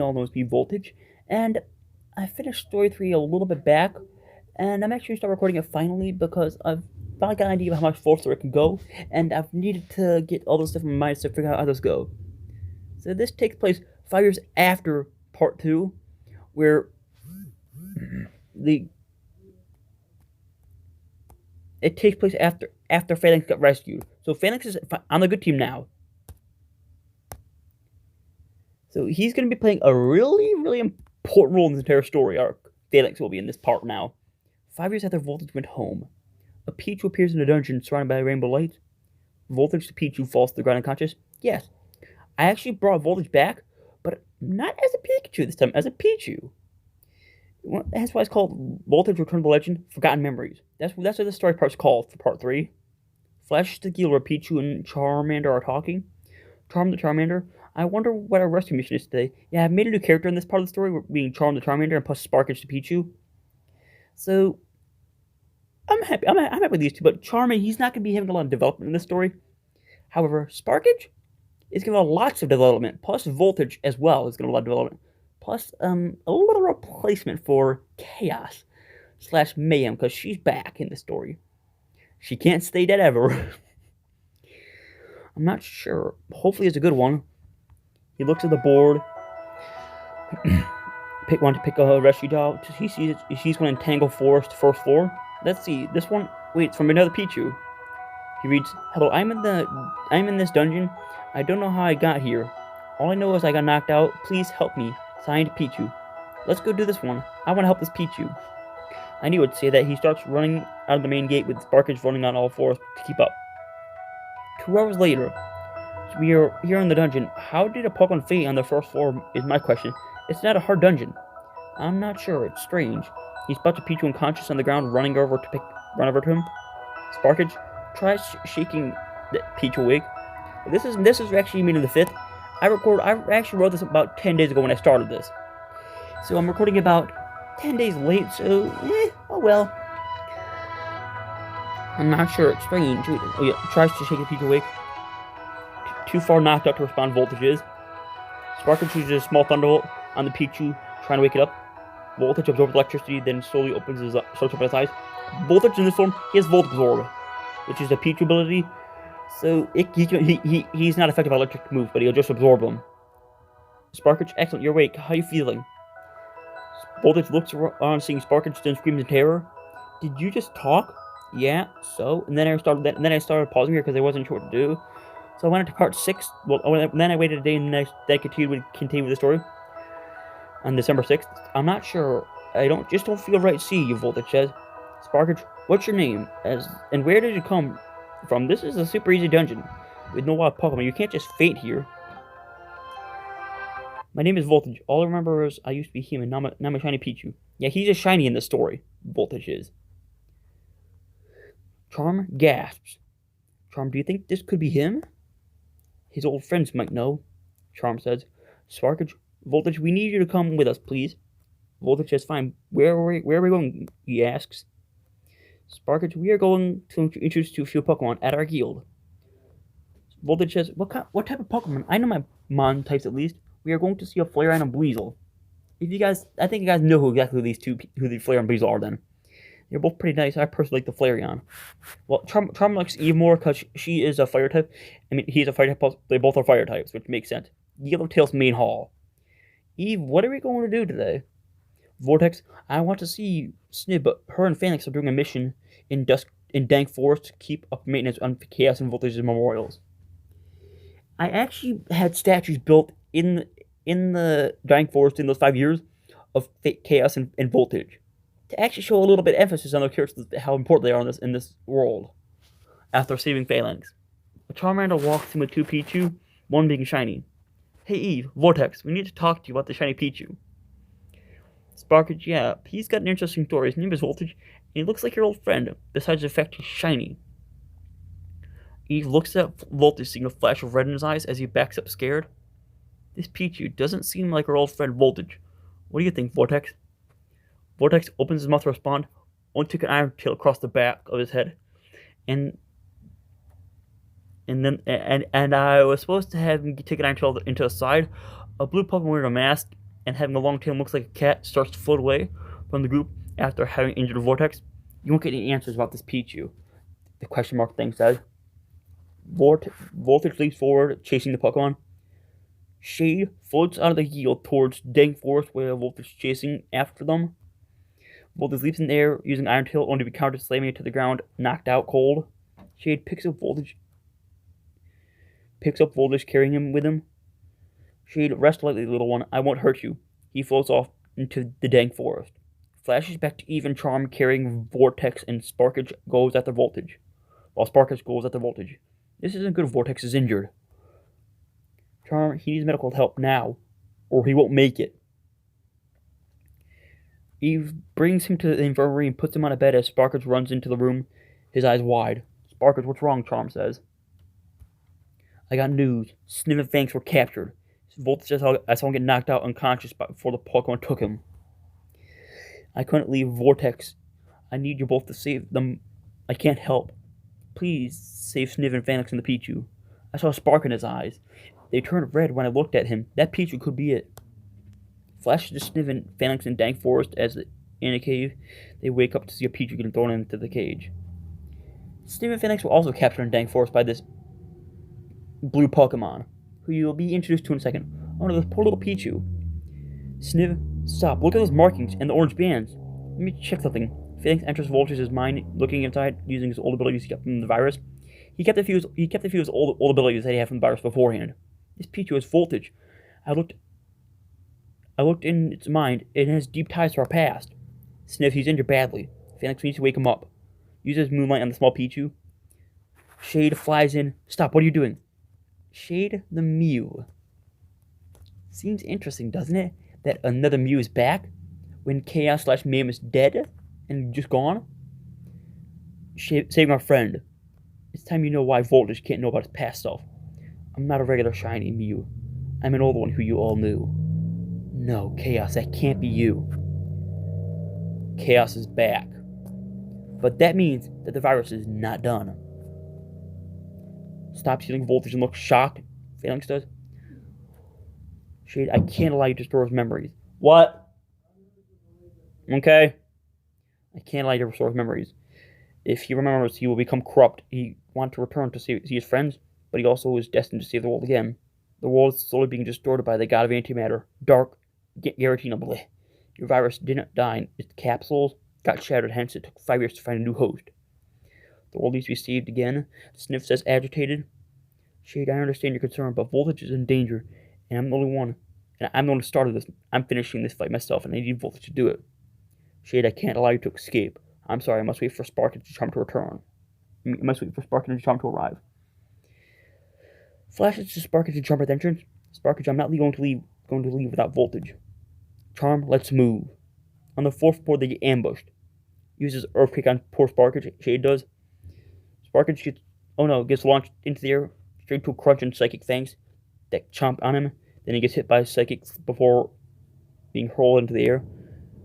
all knows me, Voltage, and I finished Story 3 a little bit back, and I'm actually going to start recording it finally because I've finally got an idea of how much full story can go, and I've needed to get all this stuff in my mind to figure out how this go. So this takes place 5 years after Part 2, where the it takes place after Phalanx got rescued. So Phalanx is on the good team now. So he's going to be playing a really, really important role in this entire story arc. Phalanx will be in this part now. 5 years after Voltage went home, a Pichu appears in a dungeon surrounded by rainbow lights. Voltage to Pichu falls to the ground unconscious. Yes, I actually brought Voltage back, but not as a Pikachu this time, as a Pichu. That's why it's called Voltage Return to the Legend, Forgotten Memories. That's what the story part's called for part 3. Flash to Gil where Pichu and Charmander are talking. Charm the Charmander. I wonder what our rescue mission is today. Yeah, I've made a new character in this part of the story, being Charm the Charmander and plus Sparkage to Pichu. So, I'm happy. I'm happy with these two, but Charmin, he's not going to be having a lot of development in this story. However, Sparkage is going to have lots of development, plus Voltage as well is going to have a lot of development. Plus, a little replacement for Chaos / Mayhem, because she's back in the story. She can't stay dead ever. I'm not sure. Hopefully it's a good one. He looks at the board. Want to pick a rescue doll. He sees she's going to Tangle Forest, first floor. Let's see. This one, wait, it's from another Pichu. He reads, "Hello, I'm in this dungeon. I don't know how I got here. All I know is I got knocked out. Please help me. Signed, Pichu. Let's go do this one. I want to help this Pichu." I knew it would say that. He starts running out of the main gate with Sparkage running on all fours to keep up. 2 hours later, we are here in the dungeon. How did a Pokemon faint on the first floor is my question. It's not a hard dungeon. I'm not sure. It's strange. He's about to Pichu unconscious on the ground, run over to him. Sparkage tries shaking the Pichu awake. This is actually meeting the 5th. I actually wrote this about 10 days ago when I started this. So I'm recording about 10 days late, so oh well. I'm not sure. It's strange. Oh, yeah, tries to shake the Pichu awake. Too far knocked out to respond voltages. Sparkage uses a small thunderbolt on the Pichu, trying to wake it up. Voltage absorbs electricity, then slowly starts opening his eyes. Voltage in this form, he has Volt Absorb, which is a Pichu ability. So he's not affected by electric moves, but he'll just absorb them. Sparkage, excellent, you're awake. How are you feeling? Voltage looks around, seeing Sparkage, then screams in terror. Did you just talk? Yeah. So, and then I started pausing here because I wasn't sure what to do. So I went into part 6. Well, then I waited a day and then I continued with the story. On December 6th, I'm not sure. I don't feel right to see you, Voltage says. Sparkage, what's your name? And where did you come from? This is a super easy dungeon with no wild Pokemon. You can't just faint here. My name is Voltage. All I remember is I used to be human. Now I'm a shiny Pichu. Yeah, he's a shiny in the story. Voltage is. Charm gasps. Charm, do you think this could be him? His old friends might know. Charm says. Sparkage, Voltage, we need you to come with us, please. Voltage says, fine. Where are we going? He asks. Sparkage, we are going to introduce you to a few Pokemon at our guild. Voltage says, what type of Pokemon? I know my Mon types at least. We are going to see a Flareon and a Weasel. I think you guys know who the Flareon and Weasel are then. They're both pretty nice. I personally like the Flareon. Well, Charm likes Eve more because she is a fire type. I mean, he's a fire type. They both are fire types, which makes sense. Yellowtail's main hall. Eve, what are we going to do today? Vortex, I want to see Snib, but her and Phalanx are doing a mission in Dank Forest to keep up maintenance on Chaos and Voltage's memorials. I actually had statues built in the Dank Forest in those 5 years of Chaos and Voltage to actually show a little bit of emphasis on their characters, how important they are in this world. After saving Phalanx, a Charmander walks in with 2 Pichu, one being shiny. Hey Eve, Vortex, we need to talk to you about the shiny Pichu. Sparkage, yeah, he's got an interesting story. His name is Voltage, and he looks like your old friend, besides the fact he's shiny. Eve looks at Voltage, seeing a flash of red in his eyes as he backs up scared. This Pichu doesn't seem like our old friend Voltage. What do you think, Vortex? Vortex opens his mouth to respond, only took an iron tail across the back of his head. And I was supposed to have him take an iron tail into the side. A blue Pokemon wearing a mask and having a long tail and looks like a cat starts to float away from the group after having injured Vortex. You won't get any answers about this Pichu, the question mark thing says. Voltage leaps forward, chasing the Pokemon. Shade floats out of the yield towards Dank Forest, where Voltage is chasing after them. Voltage leaps in the air using Iron Tail, only to be countered, slamming it to the ground, knocked out cold. Shade picks up Voltage, carrying him with him. Shade, rest lightly, little one. I won't hurt you. He floats off into the Dank Forest. Flashes back to Eve and Charm carrying Vortex, and Sparkage goes after Voltage. This isn't good if Vortex is injured. Charm, he needs medical help now, or he won't make it. Eve brings him to the infirmary and puts him on a bed as Sparkage runs into the room, his eyes wide. Sparkage, what's wrong? Charm says. I got news. Sniv and Fangs were captured. Voltage, I saw him get knocked out unconscious before the Pokemon took him. I couldn't leave Vortex. I need you both to save them. I can't help. Please save Sniv and Fanix and the Pichu. I saw a spark in his eyes. They turned red when I looked at him. That Pichu could be it. Flashes to Sniv and Fanix in Dank Forest as in a cave. They wake up to see a Pichu getting thrown into the cage. Sniv and Fanix were also captured in Dank Forest by this blue Pokemon, who you'll be introduced to in a second. Oh no, this poor little Pichu. Sniv, stop. Look at those markings and the orange bands. Let me check something. Phoenix enters Voltage's mind, looking inside, using his old abilities he got from the virus. He kept a few of his old abilities that he had from the virus beforehand. This Pichu is Voltage. I looked in its mind. It has deep ties to our past. Sniv, he's injured badly. Phoenix needs to wake him up. Uses moonlight on the small Pichu. Shade flies in. Stop, what are you doing? Shade the Mew. Seems interesting, doesn't it? That another Mew is back when Chaos/Mayhem is dead and just gone. Saving our friend. It's time you know why Voltage can't know about his past self. I'm not a regular shiny Mew. I'm an old one who you all knew. No, Chaos, that can't be you. Chaos is back. But that means that the virus is not done. Stops healing Voltage and looks shocked. Phalanx does. Shade, I can't allow you to store his memories. What? Okay. I can't allow you to restore his memories. If he remembers, he will become corrupt. He wants to return to see his friends, but he also is destined to save the world again. The world is slowly being distorted by the god of antimatter. Dark, Giratina, bleh. Your virus didn't die. Its capsules got shattered, hence it took 5 years to find a new host. The world needs to be saved again. Sniv says, agitated. Shade, I understand your concern, but Voltage is in danger, and I'm the only one. And I'm the one who started this. I'm finishing this fight myself, and I need Voltage to do it. Shade, I can't allow you to escape. I'm sorry, I must wait for Spark and Charm to return. I must wait for Spark and Charm to arrive. Flashes to Spark and Charm at the entrance. Spark and Charm, not going to leave without Voltage. Charm, let's move. On the 4th floor, they get ambushed. Uses Earthquake on poor Sparkage. Shade does. Sparkage gets launched into the air, straight to a Crunch and Psychic Fangs that chomp on him. Then he gets hit by Psychic before being hurled into the air.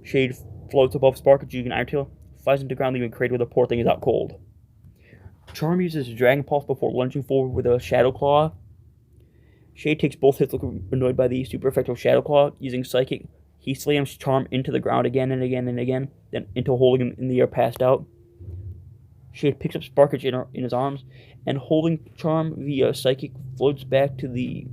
Shade floats above Sparkage using Iron Tail, flies into the ground, leaving Crater where the poor thing is out cold. Charm uses Dragon Pulse before lunging forward with a Shadow Claw. Shade takes both hits, looking annoyed by the super effective Shadow Claw. Using Psychic, he slams Charm into the ground again and again and again, then into holding him in the air passed out. Shade picks up Sparkage in his arms, and holding Charm via Psychic, floats back to the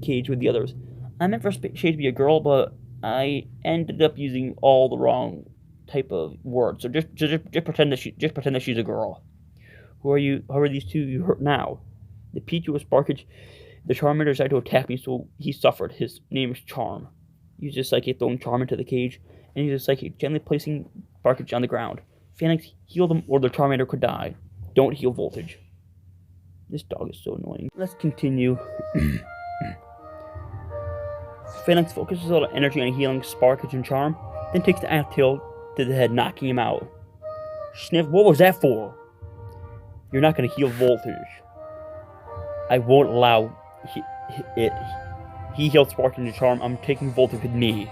cage with the others. I meant for Shade to be a girl, but I ended up using all the wrong type of words. So just pretend that she's a girl. Who are these two you hurt now? The Pichu was Sparkage. The Charmander decided to attack me, so he suffered. His name is Charm. Uses Psychic, throwing Charm into the cage, and uses Psychic, gently placing Sparkage on the ground. Phalanx, heal them or the Charmander could die. Don't heal Voltage. This dog is so annoying. Let's continue. Phalanx focuses all the energy on healing Sparkage and Charm, then takes the Iron Tail to the head, knocking him out. Sniv, what was that for? You're not going to heal Voltage. I won't allow it. He healed Sparkage and Charm. I'm taking Voltage with me.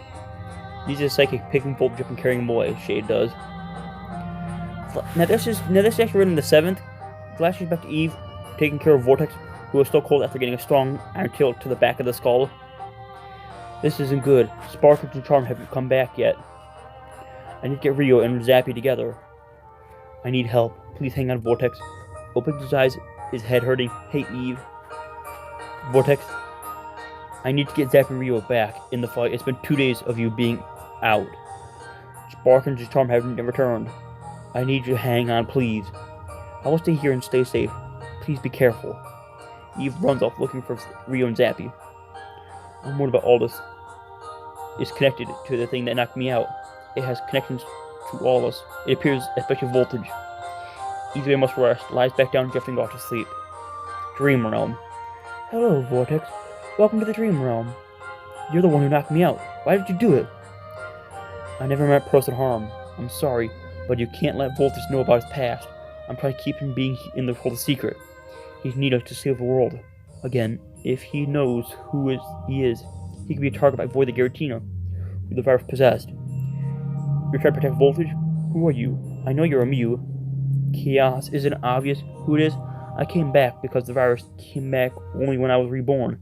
Uses Psychic, picking Voltage up and carrying him away. Shade does. Now this is actually written in the 7th. Flashes back to Eve, taking care of Vortex, who is still cold after getting a strong Iron Tail to the back of the skull. This isn't good. Sparkles and Charm haven't come back yet. I need to get Rio and Zappy together. I need help. Please hang on, Vortex. Opens his eyes, his head hurting. Hey, Eve. Vortex, I need to get Zappy and Rio back in the fight. It's been 2 days of you being out. Sparkles and Charm haven't returned. I need you to hang on, please. I will stay here and stay safe. Please be careful. Eve runs off looking for Rio and Zappy. I'm worried about all this. It's connected to the thing that knocked me out. It has connections to all of us. It appears, especially Voltage. Eve must rest, lies back down, drifting off to sleep. Dream Realm. Hello, Vortex. Welcome to the Dream Realm. You're the one who knocked me out. Why did you do it? I never meant person harm. I'm sorry, but you can't let Voltage know about his past. I'm trying to keep him being in the world a secret. He's needed to save the world. Again, if he knows who he is, he could be a target by Void the Giratina, who the virus possessed. You're trying to protect Voltage? Who are you? I know you're a Mew. Chaos isn't obvious who it is. I came back because the virus came back only when I was reborn.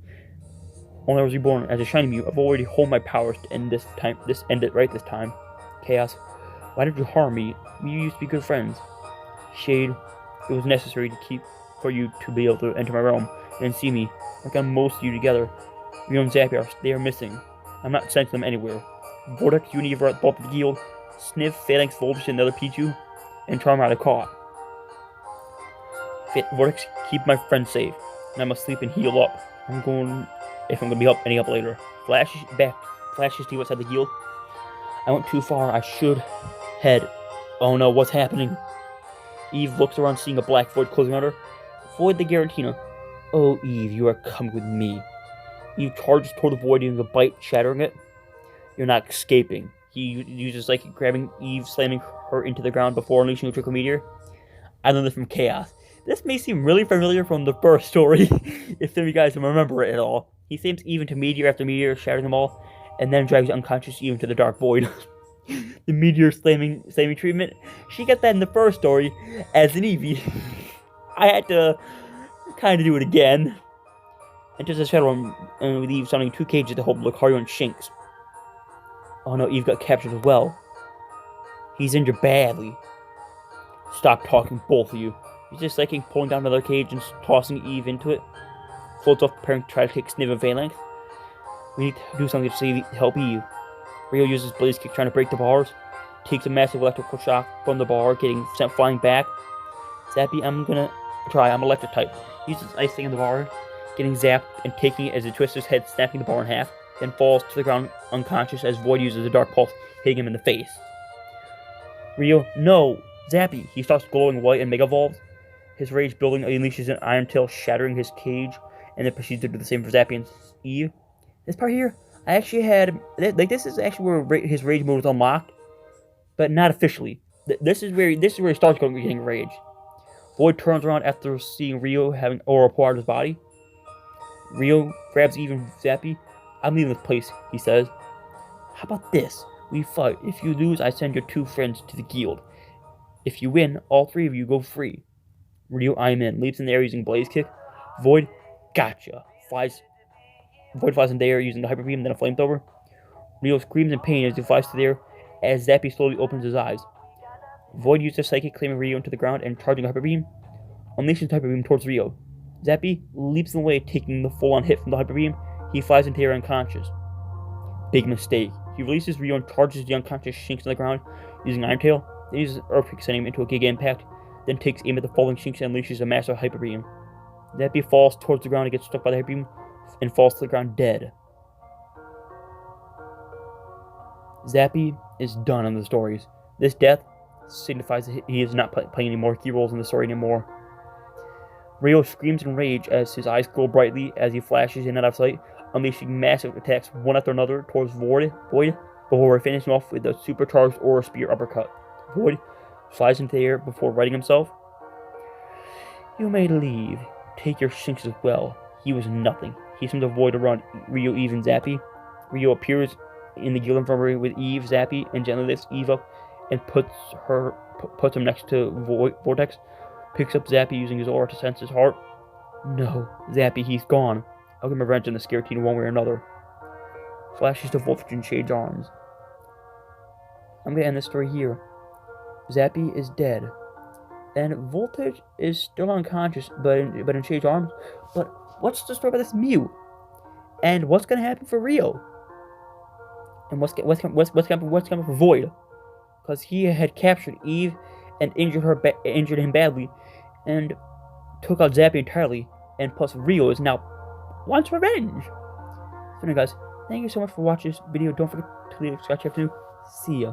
When I was reborn as a shiny Mew, I've already honed my powers to end this time. End it right this time. Chaos, why did you harm me? We used to be good friends. Shade, it was necessary for you to be able to enter my realm and see me. I got most of you together. Rio and Zappy, they are missing. I'm not sending them anywhere. Vortex, you and Eve are at both the guild. Sniff, Phalanx, Voltage, and the other Pichu, and Charm out of caught. Vortex, keep my friends safe, and I must sleep and heal up. If I'm going to be any help later. Flashes to you outside the guild. I went too far. I should head. Oh no, what's happening? Eve looks around, seeing a black void closing on her. Void the Giratina. Oh, Eve, you are coming with me. Eve charges toward the void, using a bite, shattering it. You're not escaping. He uses Psychic, grabbing Eve, slamming her into the ground before unleashing a trickle meteor. I learned this from Chaos. This may seem really familiar from the first story, if some of you guys remember it at all. He slams Eve into meteor after meteor, shattering them all, and then drags unconscious Eve into the dark void. The meteor slamming treatment, she got that in the first story as an Eevee. I had to kind of do it again. Enters the Shadow Realm, and with Eve summoning 2 cages to hold Lucario and Shinx. Oh no, Eve got captured as well. He's injured badly. Stop talking, both of you. He's just psychic, pulling down another cage and tossing Eve into it. Floats off, preparing to try to take Sniv and Phalanx. We need to do something to help Eve. Rio uses Blaze Kick, trying to break the bars. Takes a massive electrical shock from the bar, getting sent flying back. Zappy, I'm gonna try. I'm electric type. Uses Ice Thing in the bar, getting zapped and taking it as it twists his head, snapping the bar in half. Then falls to the ground unconscious as Void uses a Dark Pulse, hitting him in the face. Rio, no! Zappy! He starts glowing white and Mega Evolves. His rage building unleashes an Iron Tail, shattering his cage, and then proceeds to do the same for Zappy and Eve. This part here, I actually had... this is actually where his rage mode was unlocked, but not officially. This is where he starts getting rage. Void turns around after seeing Rio having aura pour out of his body. Rio grabs Eve and Zappy. I'm leaving this place, he says. How about this? We fight. If you lose, I send your 2 friends to the guild. If you win, all 3 of you go free. Rio, I'm in. Leaps in the air using Blaze Kick. Void, gotcha. Void flies in the air using the Hyper Beam, then a Flamethrower. Rio screams in pain as he flies to the air, as Zappy slowly opens his eyes. Void uses Psychic, claiming Rio into the ground and charging a Hyper Beam. Unleashes Hyper Beam towards Rio. Zappy leaps in the way, taking the full-on hit from the Hyper Beam. He flies into the air unconscious. Big mistake. He releases Rio and charges the unconscious Shinx on the ground using Iron Tail. Then uses Earthquake, sending him into a Giga Impact. Then takes aim at the falling Shinx and unleashes a massive Hyper Beam. Zappy falls towards the ground and gets struck by the Hyper Beam and falls to the ground dead. Zappy is done in the stories. This death signifies that he is not playing any more key roles in the story anymore. Rio screams in rage as his eyes glow brightly as he flashes in and out of sight, unleashing massive attacks one after another towards Void before finishing off with a supercharged Aura Spear uppercut. Void flies into the air before righting himself. You may leave. Take your Shinx as well. He was nothing. He sends a Void around Rio, Eve, and Zappy. Rio appears in the guild infirmary with Eve, Zappy, and gently lifts Eve up and puts him next to Vortex. Picks up Zappy using his aura to sense his heart. No, Zappy, he's gone. I'll get my revenge on the Giratina one way or another. flashes to Voltage in Shade's arms. I'm gonna end this story here. Zappy is dead. And Voltage is still unconscious, but in Shade's arms. But what's the story about this Mew? And what's gonna happen for Rio? And what's gonna happen for Void? Because he had captured Eve and injured him badly, and took out Zappy entirely. And plus, Rio is now wants revenge. So, anyway, guys, thank you so much for watching this video. Don't forget to leave a subscribe if you have to. See ya.